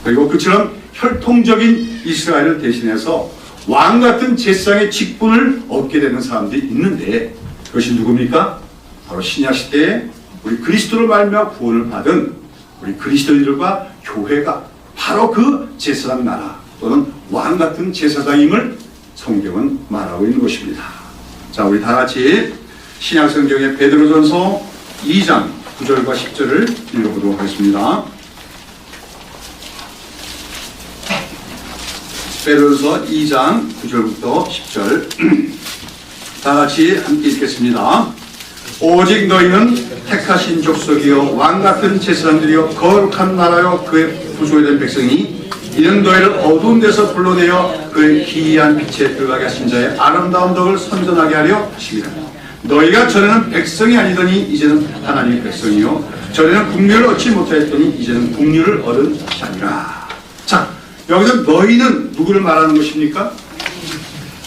그리고 그처럼 혈통적인 이스라엘을 대신해서 왕 같은 제사장의 직분을 얻게 되는 사람들이 있는데, 그것이 누굽니까? 바로 신약 시대에 우리 그리스도를 말미암아 구원을 받은 우리 그리스도인들과 교회가 바로 그 제사장 나라 또는 왕 같은 제사장임을 성경은 말하고 있는 것입니다. 자, 우리 다 같이 신약 성경의 베드로전서 2장 9절과 10절을 읽어보도록 하겠습니다. 베드로전서 2장 9절부터 10절 다 같이 함께 읽겠습니다. 오직 너희는 택하신 족속이요 왕같은 제사장들이요 거룩한 나라요 그의 부속된 백성이, 이는 너희를 어두운 데서 불러내어 그의 기이한 빛에 들어가게 하신 자의 아름다운 덕을 선전하게 하려 하심이라. 너희가 전에는 백성이 아니더니 이제는 하나님의 백성이요 전에는 국류를 얻지 못하였더니 이제는 국류를 얻은 자니라. 자, 여기서 너희는 누구를 말하는 것입니까?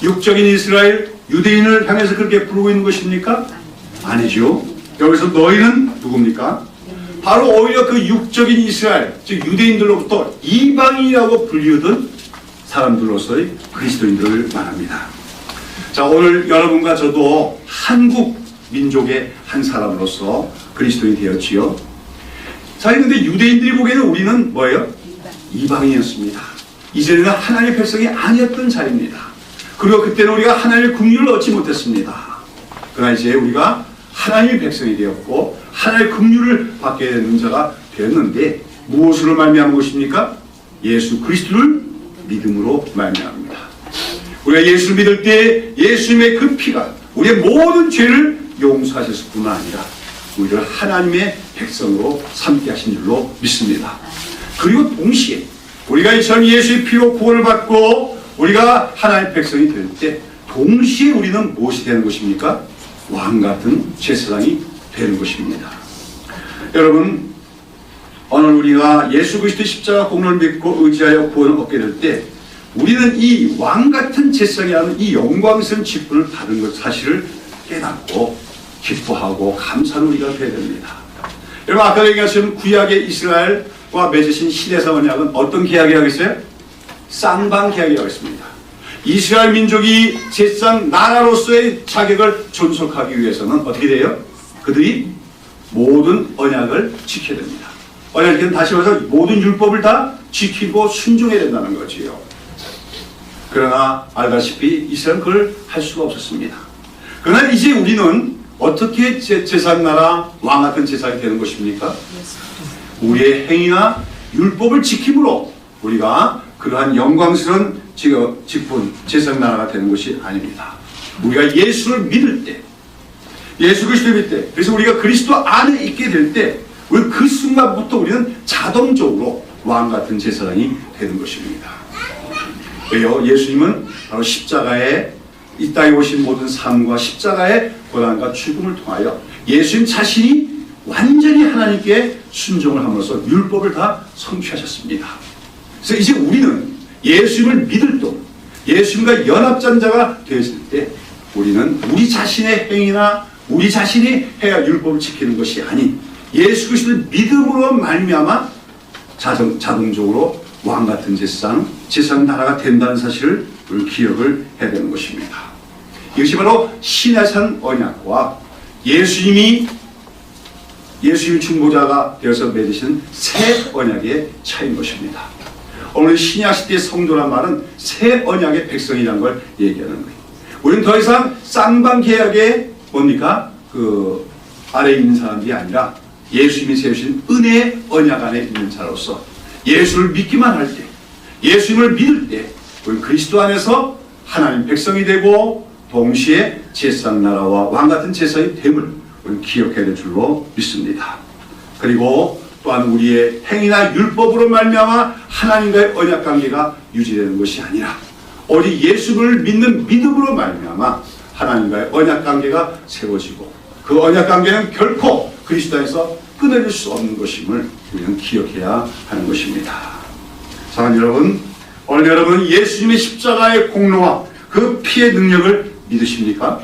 육적인 이스라엘, 유대인을 향해서 그렇게 부르고 있는 것입니까? 아니죠. 여기서 너희는 누굽니까? 바로 오히려 그 육적인 이스라엘, 즉 유대인들로부터 이방인이라고 불리우던 사람들로서의 그리스도인들을 말합니다. 자, 오늘 여러분과 저도 한국 민족의 한 사람으로서 그리스도인이 되었지요. 자, 그런데 유대인들이 보기에는 우리는 뭐예요? 이방인이었습니다. 이제는 하나님의 백성이 아니었던 자입니다. 그리고 그때는 우리가 하나님의 긍휼을 얻지 못했습니다. 그러나 이제 우리가 하나님의 백성이 되었고 하나님의 긍휼을 받게 되는 자가 되었는데 무엇으로 말미암은 것입니까? 예수 그리스도를 믿음으로 말미암습니다. 우리가 예수를 믿을 때 예수님의 그 피가 우리의 모든 죄를 용서하셨을 뿐만 아니라 우리를 하나님의 백성으로 삼게 하신 줄로 믿습니다. 그리고 동시에 우리가 이처럼 예수의 피로 구원을 받고 우리가 하나님의 백성이 될 때 동시에 우리는 무엇이 되는 것입니까? 왕같은 제사장이 되는 것입니다. 여러분, 오늘 우리가 예수 그리스도의 십자가 공로를 믿고 의지하여 구원을 얻게 될 때 우리는 이 왕같은 제사장이라는 이 영광스러운 직분을 받은 것 사실을 깨닫고 기뻐하고 감사하는 우리가 되어야 됩니다. 여러분, 아까 얘기하신 구약의 이스라엘과 맺으신 시대사 언약은 어떤 계약이라고 했어요? 쌍방 계약이라고 했습니다. 이스라엘 민족이 제사장 나라로서의 자격을 존속하기 위해서는 어떻게 돼요? 그들이 모든 언약을 지켜야 됩니다. 언약은 다시 말해서 모든 율법을 다 지키고 순종해야 된다는 거지요. 그러나 알다시피 이스라엘은 그걸 할 수가 없었습니다. 그러나 이제 우리는 어떻게 제사장 나라 왕 같은 제사장이 되는 것입니까? 우리의 행위나 율법을 지킴으로 우리가 그러한 영광스러운 직분, 제사장 나라가 되는 것이 아닙니다. 우리가 예수를 믿을 때, 예수 그리스도를 믿을 때, 그래서 우리가 그리스도 안에 있게 될 때, 우리 그 순간부터 우리는 자동적으로 왕 같은 제사장이 되는 것입니다. 왜요? 예수님은 바로 십자가에 이 땅에 오신 모든 삶과 십자가의 고난과 죽음을 통하여 예수님 자신이 완전히 하나님께 순종을 함으로써 율법을 다 성취하셨습니다. 그래서 이제 우리는 예수님을 믿을 때, 예수님과 연합전자가 되었을 때 우리는 우리 자신의 행위나 우리 자신이 해야 율법을 지키는 것이 아닌 예수 그리스도를 믿음으로 말미암아 자동적으로 왕같은 제사장 나라가 된다는 사실을 우리 기억을 해야 되는 것입니다. 이것이 바로 시내산 언약과 예수님이 중보자가 되어서 맺으신 새 언약의 차이인 것입니다. 오늘 신약 시대의 성도란 말은 새 언약의 백성이라는 걸 얘기하는 거예요. 우리는 더 이상 쌍방 계약의 뭡니까? 그 아래에 있는 사람들이 아니라 예수님이 세우신 은혜의 언약 안에 있는 자로서 예수를 믿기만 할 때, 예수님을 믿을 때 우리 그리스도 안에서 하나님 백성이 되고 동시에 제사장 나라와 왕같은 제사장이 됨을 우리는 기억해야 될 줄로 믿습니다. 그리고 또한 우리의 행위나 율법으로 말미암아 하나님과의 언약 관계가 유지되는 것이 아니라 오직 예수를 믿는 믿음으로 말미암아 하나님과의 언약 관계가 세워지고 그 언약 관계는 결코 그리스도 안에서 끊어질 수 없는 것임을 우리는 기억해야 하는 것입니다. 사랑하는 여러분, 오늘 여러분 예수님의 십자가의 공로와 그 피의 능력을 믿으십니까?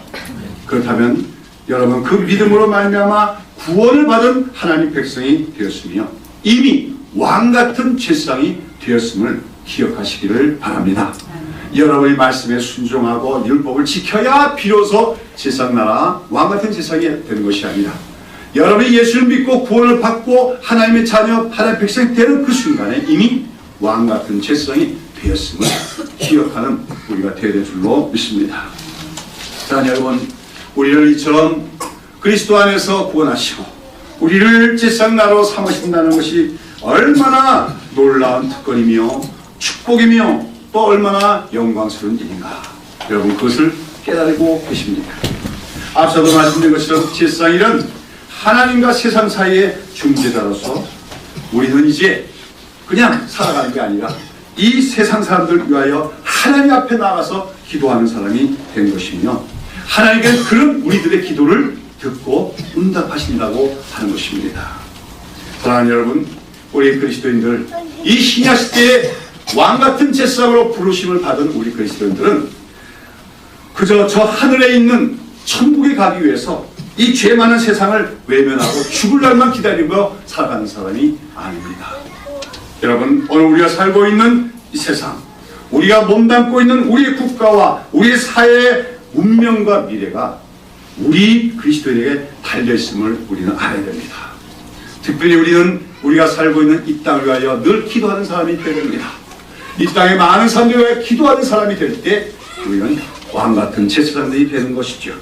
그렇다면 여러분 그 믿음으로 말미암아 구원을 받은 하나님 백성이 되었으며 이미 왕같은 제사장이 되었음을 기억하시기를 바랍니다. 여러분이 말씀에 순종하고 율법을 지켜야 비로소 제사장 나라 왕같은 제사장이 되는 것이 아니라 여러분이 예수를 믿고 구원을 받고 하나님의 자녀, 하나님의 백성이 되는 그 순간에 이미 왕같은 제사장이 되었음을 기억하는 우리가 되어야 될 줄로 믿습니다. 자, 여러분, 우리를 이처럼 그리스도 안에서 구원하시고 우리를 제사장 나라로 삼으신다는 것이 얼마나 놀라운 특권이며 축복이며 또 얼마나 영광스러운 일인가. 여러분 그것을 깨달고 계십니까? 앞서도 말씀드린 것처럼 제사장이란 하나님과 세상 사이의 중재자로서 우리는 이제 그냥 살아가는 게 아니라 이 세상 사람들 위하여 하나님 앞에 나가서 기도하는 사람이 된 것이며 하나님께는 그런 우리들의 기도를 듣고 응답하신다고 하는 것입니다. 사랑하는 여러분, 우리 그리스도인들 이 신약시대의 왕같은 제사장으로 부르심을 받은 우리 그리스도인들은 그저 저 하늘에 있는 천국에 가기 위해서 이 죄 많은 세상을 외면하고 죽을 날만 기다리며 살아가는 사람이 아닙니다. 여러분, 오늘 우리가 살고 있는 이 세상, 우리가 몸담고 있는 우리의 국가와 우리의 사회의 운명과 미래가 우리 그리스도인에게 달려있음을 우리는 알아야 됩니다. 특별히 우리는 우리가 살고 있는 이 땅을 위하여 늘 기도하는 사람이 되어야 됩니다. 이 땅에 많은 사람들이 위하여 기도하는 사람이 될 때 우리는 왕같은 제사장들이 되는 것이죠.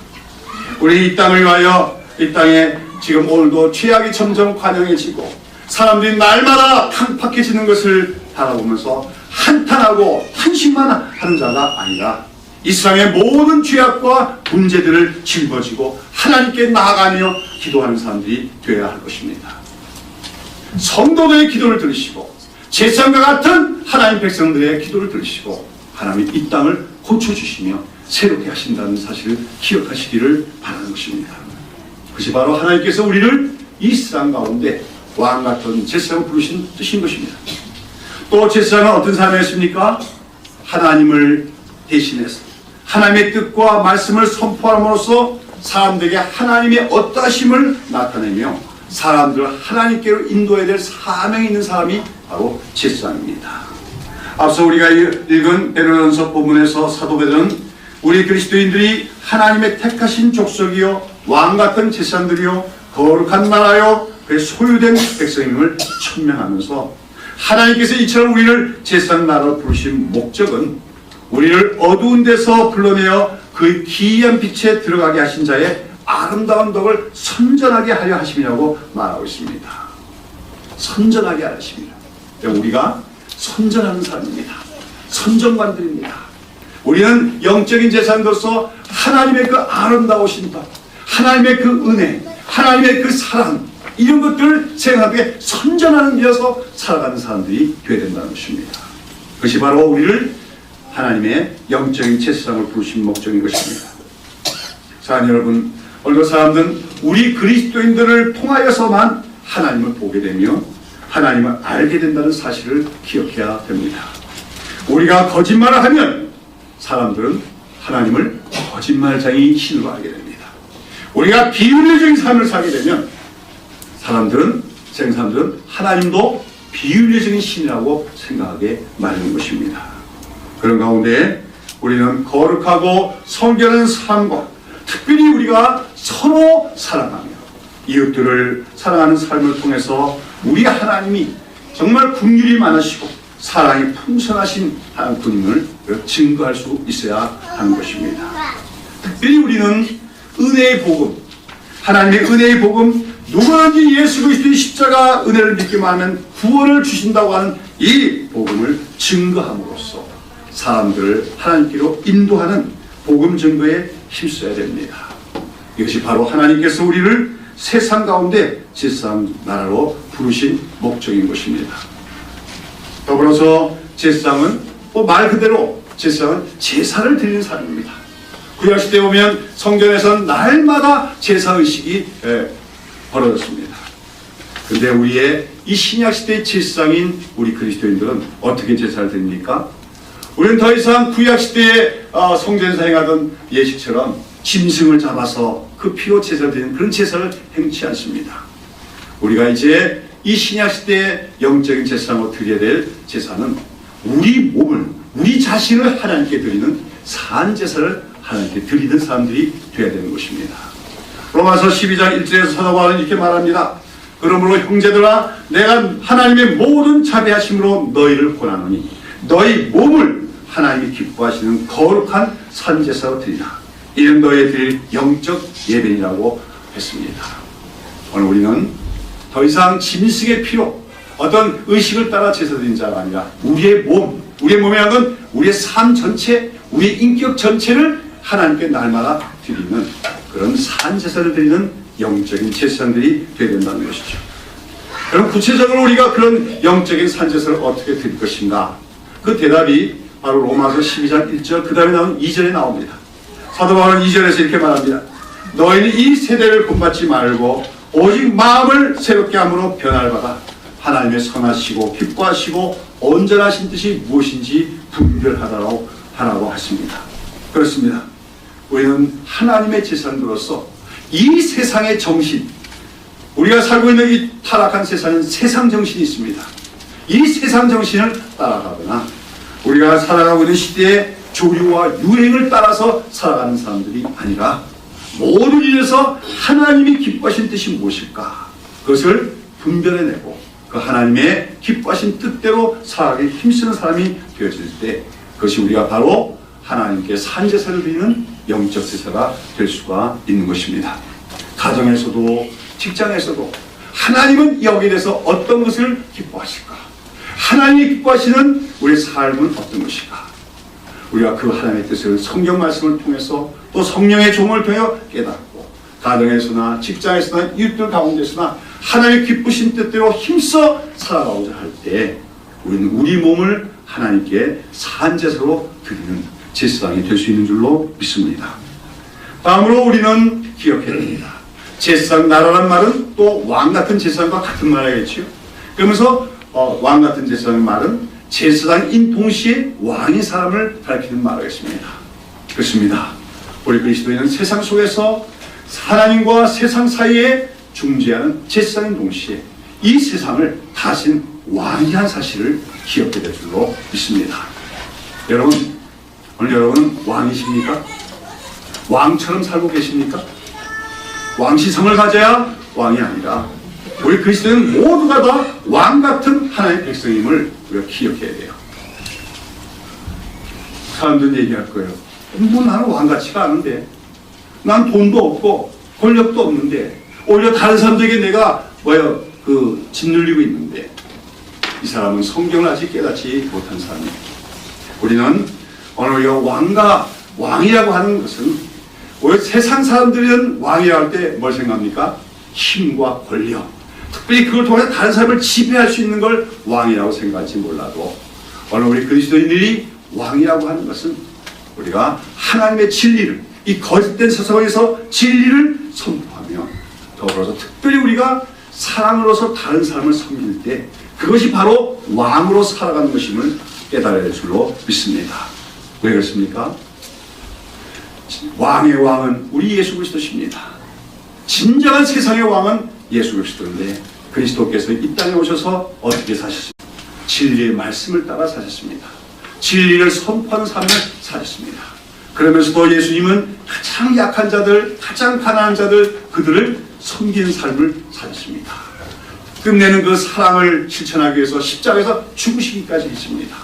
우리 이 땅을 위하여, 이 땅에 지금 오늘도 죄악이 점점 관영해지고 사람들이 날마다 탕팍해지는 것을 바라보면서 한탄하고 한심만 하는 자가 아니라 이 세상의 모든 죄악과 문제들을 짊어지고 하나님께 나아가며 기도하는 사람들이 되어야 할 것입니다. 성도들의 기도를 들으시고 제사장과 같은 하나님 백성들의 기도를 들으시고 하나님이 이 땅을 고쳐주시며 새롭게 하신다는 사실을 기억하시기를 바라는 것입니다. 그것이 바로 하나님께서 우리를 이 세상 가운데 왕같은 제사장을 부르신 뜻인 것입니다. 또 제사장은 어떤 사람이었습니까? 하나님을 대신해서 하나님의 뜻과 말씀을 선포함으로써 사람들에게 하나님의 어떠하심을 나타내며 사람들을 하나님께로 인도해야 될 사명이 있는 사람이 바로 제사장입니다. 앞서 우리가 읽은 베드로전서 본문에서 사도 베드로는 우리 그리스도인들이 하나님의 택하신 족속이요 왕같은 제사장들이요 거룩한 나라요 그의 소유된 백성임을 천명하면서 하나님께서 이처럼 우리를 제사장 나라로 부르신 목적은 우리를 어두운 데서 불러내어 그 기이한 빛에 들어가게 하신 자의 아름다운 덕을 선전하게 하려 하심이라고 말하고 있습니다. 선전하게 하십니다. 우리가 선전하는 사람입니다. 선전관들입니다. 우리는 영적인 제사장으로서 하나님의 그 아름다우신 덕, 하나님의 그 은혜, 하나님의 그 사랑, 이런 것들을 생각하게 선전하는 데서 살아가는 사람들이 되어야 된다는 것입니다. 그것이 바로 우리를 하나님의 영적인 제사장을 부르신 목적인 것입니다. 사랑하는 여러분, 오늘 사람들은 우리 그리스도인들을 통하여서만 하나님을 보게 되며 하나님을 알게 된다는 사실을 기억해야 됩니다. 우리가 거짓말을 하면 사람들은 하나님을 거짓말쟁이 신으로 알게 됩니다. 우리가 비윤리적인 삶을 살게 되면 사람들은 하나님도 비윤리적인 신이라고 생각하게 마련인 것입니다. 그런 가운데 우리는 거룩하고 성결한 삶과 특별히 우리가 서로 사랑하며 이웃들을 사랑하는 삶을 통해서 우리 하나님이 정말 긍휼이 많으시고 사랑이 풍성하신 하나님을 증거할 수 있어야 하는 것입니다. 특별히 우리는 은혜의 복음, 하나님의 은혜의 복음, 누구든지 예수 그리스도의 십자가 은혜를 믿기만 하면 구원을 주신다고 하는 이 복음을 증거함으로써 사람들을 하나님께로 인도하는 복음 증거에 힘써야 됩니다. 이것이 바로 하나님께서 우리를 세상 가운데 제사장 나라로 부르신 목적인 것입니다. 더불어서 제사장은 말 그대로 제사장은 제사를 드리는 사람입니다. 구약시대에 보면 성전에서는 날마다 제사의식이 벌어졌습니다. 그런데 우리의 이 신약시대의 제사장인 우리 그리스도인들은 어떻게 제사를 드립니까? 우리는 더 이상 구약시대에 성전에서 행하던 예식처럼 짐승을 잡아서 그 피로 제사를 드리는 그런 제사를 행치 않습니다. 우리가 이제 이 신약시대의 영적인 제사장으로 드려야 될 제사는 우리 몸을, 우리 자신을 하나님께 드리는 산제사를 하나님께 드리는 사람들이 되어야 되는 것입니다. 로마서 12장 1절에서 사도 바울은 이렇게 말합니다. 그러므로 형제들아 내가 하나님의 모든 자비하심으로 너희를 권하노니 너희 몸을 하나님이 기뻐하시는 거룩한 산제사로 드리라. 이는 너희의 드릴 영적 예배니라고 했습니다. 오늘 우리는 더 이상 짐승의 피로 어떤 의식을 따라 제사 드리는 자가 아니라 우리의 몸이라는 건 우리의 삶 전체, 우리의 인격 전체를 하나님께 날마다 드리는 그런 산제사를 드리는 영적인 제사장들이 되어야 된다는 것이죠. 그럼 구체적으로 우리가 그런 영적인 산제사를 어떻게 드릴 것인가? 그 대답이 바로 로마서 12장 1절 그 다음에 나오는 2절에 나옵니다. 사도 바울은 2절에서 이렇게 말합니다. 너희는 이 세대를 본받지 말고 오직 마음을 새롭게 함으로 변화를 받아 하나님의 선하시고 기뻐하시고 온전하신 뜻이 무엇인지 분별하라고 하십니다. 그렇습니다. 우리는 하나님의 제사장으로서 이 세상의 정신, 우리가 살고 있는 이 타락한 세상은 세상 정신이 있습니다. 이 세상 정신을 따라가거나 우리가 살아가고 있는 시대의 조류와 유행을 따라서 살아가는 사람들이 아니라 모든 일에서 하나님이 기뻐하신 뜻이 무엇일까? 그것을 분별해내고 그 하나님의 기뻐하신 뜻대로 살아가기 힘쓰는 사람이 되어질 때 그것이 우리가 바로 하나님께 산제사를 드리는 영적 제사가 될 수가 있는 것입니다. 가정에서도 직장에서도 하나님은 여기에 대해서 어떤 것을 기뻐하실까? 하나님이 기뻐하시는 우리의 삶은 어떤 것일까? 우리가 그 하나님의 뜻을 성경 말씀을 통해서 또 성령의 종을 통해 깨닫고 가정에서나 직장에서나 이웃들 가운데서나 하나님의 기쁘신 뜻대로 힘써 살아가고자 할 때 우리는 우리 몸을 하나님께 산제사로 드리는 제사장이 될 수 있는 줄로 믿습니다. 다음으로 우리는 기억해야 됩니다. 제사장 나라란 말은 또 왕같은 제사장과 같은 말이겠지요. 그러면서 왕같은 제사장의 말은 제사장인 동시에 왕인 사람을 가리키는 말이겠습니다. 그렇습니다. 우리 그리스도인은 세상 속에서 하나님과 세상 사이에 중재하는 제사장인 동시에 이 세상을 다신 왕이한 사실을 기억해야 될 줄로 믿습니다. 여러분, 오늘 여러분은 왕이십니까? 왕처럼 살고 계십니까? 왕시성을 가져야 왕이 아니라 우리 그리스도인은 모두가 다 왕같은 하나님의 백성임을 우리가 기억해야 돼요. 사람들은 얘기할 거예요. 뭐 나는 왕같지가 않은데, 난 돈도 없고 권력도 없는데 오히려 다른 사람들에게 내가 짓눌리고 있는데, 이 사람은 성경을 아직 깨닫지 못한 사람이에요. 우리는 오늘 왕이라고 하는 것은 오히려 세상 사람들은 왕이라고 할 때 뭘 생각합니까? 힘과 권력, 특별히 그걸 통해 다른 사람을 지배할 수 있는 걸 왕이라고 생각할지 몰라도 오늘 우리 그리스도인들이 왕이라고 하는 것은 우리가 하나님의 진리를, 이 거짓된 세상에서 진리를 선포하며 더불어서 특별히 우리가 사랑으로서 다른 사람을 섬길 때 그것이 바로 왕으로 살아가는 것임을 깨달아야 될 줄로 믿습니다. 왜 그렇습니까? 왕의 왕은 우리 예수 그리스도십니다. 진정한 세상의 왕은 예수 그리스도인데 그리스도께서 이 땅에 오셔서 어떻게 사셨습니까? 진리의 말씀을 따라 사셨습니다. 진리를 선포하는 삶을 사셨습니다. 그러면서도 예수님은 가장 약한 자들, 가장 가난한 자들, 그들을 섬기는 삶을 사셨습니다. 끝내는 그 사랑을 실천하기 위해서 십자가에서 죽으시기까지 했습니다.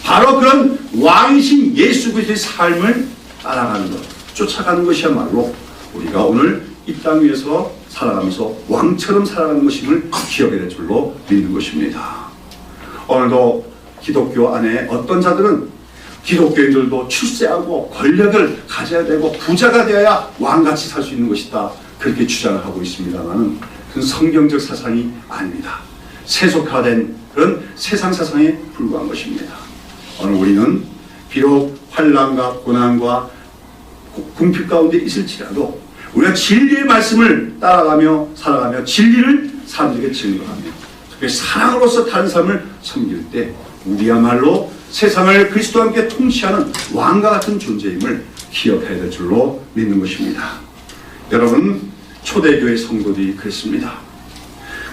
바로 그런 왕이신 예수 그리스도의 삶을 따라가는 것, 쫓아가는 것이야말로 우리가 오늘 이 땅 위에서 살아가면서 왕처럼 살아가는 것임을 기억해야 될 줄로 믿는 것입니다. 오늘도 기독교 안에 어떤 자들은 기독교인들도 출세하고 권력을 가져야 되고 부자가 되어야 왕같이 살 수 있는 것이다, 그렇게 주장을 하고 있습니다만 그건 성경적 사상이 아닙니다. 세속화된 그런 세상 사상에 불과한 것입니다. 오늘 우리는 비록 환난과 고난과 궁핍 가운데 있을지라도 우리가 진리의 말씀을 따라가며 살아가며 진리를 사람들에게 증거하며 특히 사랑으로서 다른 사람을 섬길 때 우리야말로 세상을 그리스도와 함께 통치하는 왕과 같은 존재임을 기억해야 될 줄로 믿는 것입니다. 여러분, 초대교회 성도들이 그랬습니다.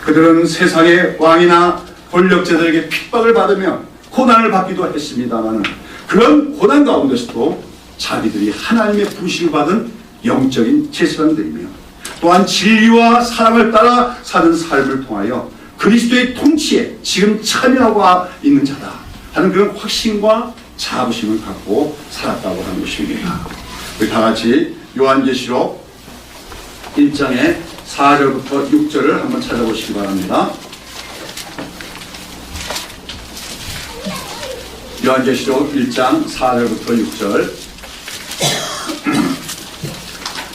그들은 세상의 왕이나 권력자들에게 핍박을 받으며 고난을 받기도 했습니다만 그런 고난 가운데서도 자기들이 하나님의 부르심을 받은 영적인 제사장들이며 또한 진리와 사랑을 따라 사는 삶을 통하여 그리스도의 통치에 지금 참여하고 있는 자다 하는 그런 확신과 자부심을 갖고 살았다고 하는 것입니다. 우리 다 같이 요한계시록 1장의 4절부터 6절을 한번 찾아보시기 바랍니다. 요한계시록 1장 4절부터 6절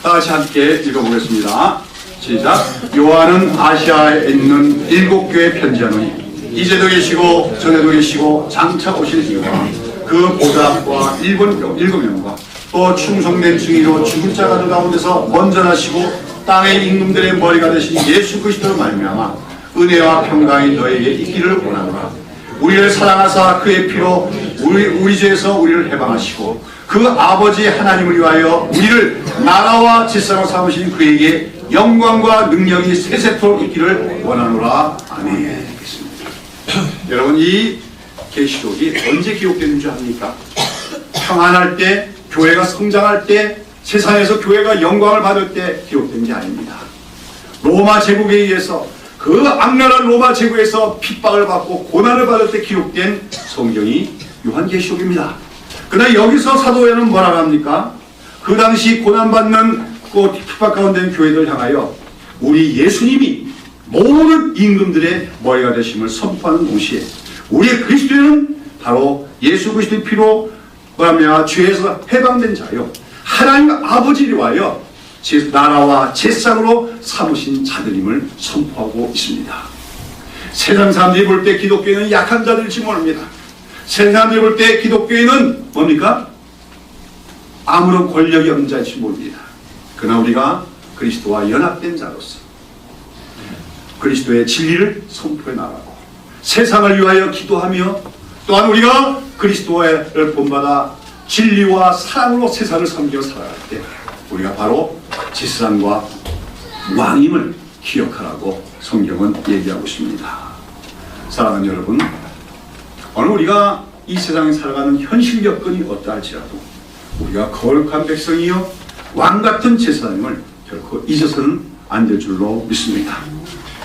다 같이 함께 읽어보겠습니다. 시작. 요한은 아시아에 있는 7교회에 편지하노니 이제도 계시고 전에도 계시고 장차 오실 이와 그 보답과 7명과 또 충성된 증인으로 죽은 자 가운데서 먼저 나시고 땅의 임금들의 머리가 되신 예수 그리스도로 말미암아 은혜와 평강이 너에게 있기를 원하노라. 우리를 사랑하사 그의 피로 우리 죄에서 우리를 해방하시고 그 아버지 하나님을 위하여 우리를 나라와 질서로 삼으신 그에게 영광과 능력이 세세토록 있기를 원하노라. 아멘. 여러분, 이 계시록이 언제 기록되는 줄 압니까? 평안할 때, 교회가 성장할 때, 세상에서 교회가 영광을 받을 때 기록된 게 아닙니다. 로마 제국에 의해서, 그 악랄한 로마 제국에서 핍박을 받고 고난을 받을 때 기록된 성경이 요한계시록입니다. 그러나 여기서 사도 요한은 뭐라고 합니까? 그 당시 고난받는 그 핍박 가운데 있는 교회들 향하여 우리 예수님이 모든 임금들의 머리가 되심을 선포하는 동시에 우리의 그리스도는 바로 예수 그리스도의 피로 뭐라며 죄에서 해방된 자요 하나님 아버지를 위하여 나라와 제상으로 삼으신 자들임을 선포하고 있습니다. 세상 사람들이 볼 때 기독교인은 약한 자들일지 모릅니다. 세상 사람들이 볼 때 기독교인은 뭡니까? 아무런 권력이 없는 자일지 모릅니다. 그러나 우리가 그리스도와 연합된 자로서 그리스도의 진리를 선포해 나가고 세상을 위하여 기도하며 또한 우리가 그리스도를 본받아 진리와 사랑으로 세상을 섬겨 살아갈 때 우리가 바로 지상과 왕임을 기억하라고 성경은 얘기하고 있습니다. 사랑하는 여러분, 오늘 우리가 이 세상에 살아가는 현실 여건이 어떠할지라도 우리가 거룩한 백성이요 왕같은 제사장을 결코 잊어서는 안 될 줄로 믿습니다.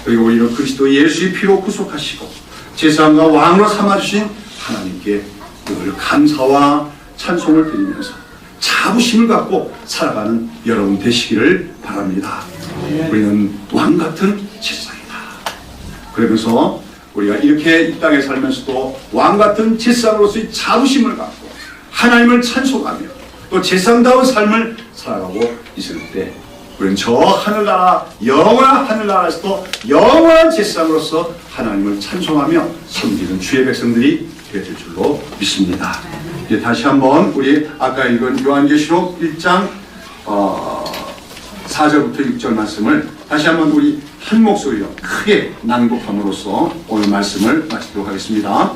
그리고 우리는 그리스도 예수의 피로 구속하시고 제사장과 왕으로 삼아주신 하나님께 늘 감사와 찬송을 드리면서 자부심을 갖고 살아가는 여러분 되시기를 바랍니다. 우리는 왕같은 제사장이다. 그러면서 우리가 이렇게 이 땅에 살면서도 왕같은 제사장으로서의 자부심을 갖고 하나님을 찬송하며 또 제사장다운 삶을 살아가고 있을 때 우리는 저 하늘나라 영원한 하늘나라에서도 영원한 제사장으로서 하나님을 찬송하며 섬기는 주의 백성들이 되어질 줄로 믿습니다. 이제 다시 한번 우리 아까 읽은 요한계시록 1장 4절부터 6절 말씀을 다시 한번 우리 한 목소리로 크게 낭독함으로써 오늘 말씀을 마치도록 하겠습니다.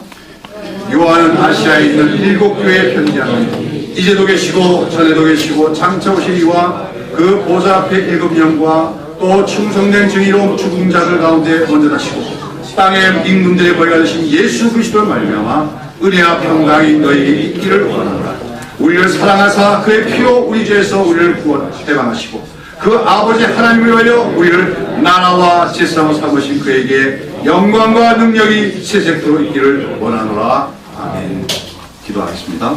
요한은 아시아에 있는 7교회에 편지하는 이제도 계시고 전에도 계시고 장차 오실 이와 그 보좌 앞에 7영과 또 충성된 증인으로 죽은 자들 가운데 먼저 다시고 땅의 임금들의 머리가 되신 예수 그리스도를 말미암아 은혜와 평강이 너희에게 있기를 원하노라. 우리를 사랑하사 그의 피로 우리 죄에서 우리를 구원 해방하시고 그 아버지 하나님을 위하여 우리를 나라와 제사장으로 삼으신 그에게 영광과 능력이 세세토록 있기를 원하노라. 아멘. 기도하겠습니다.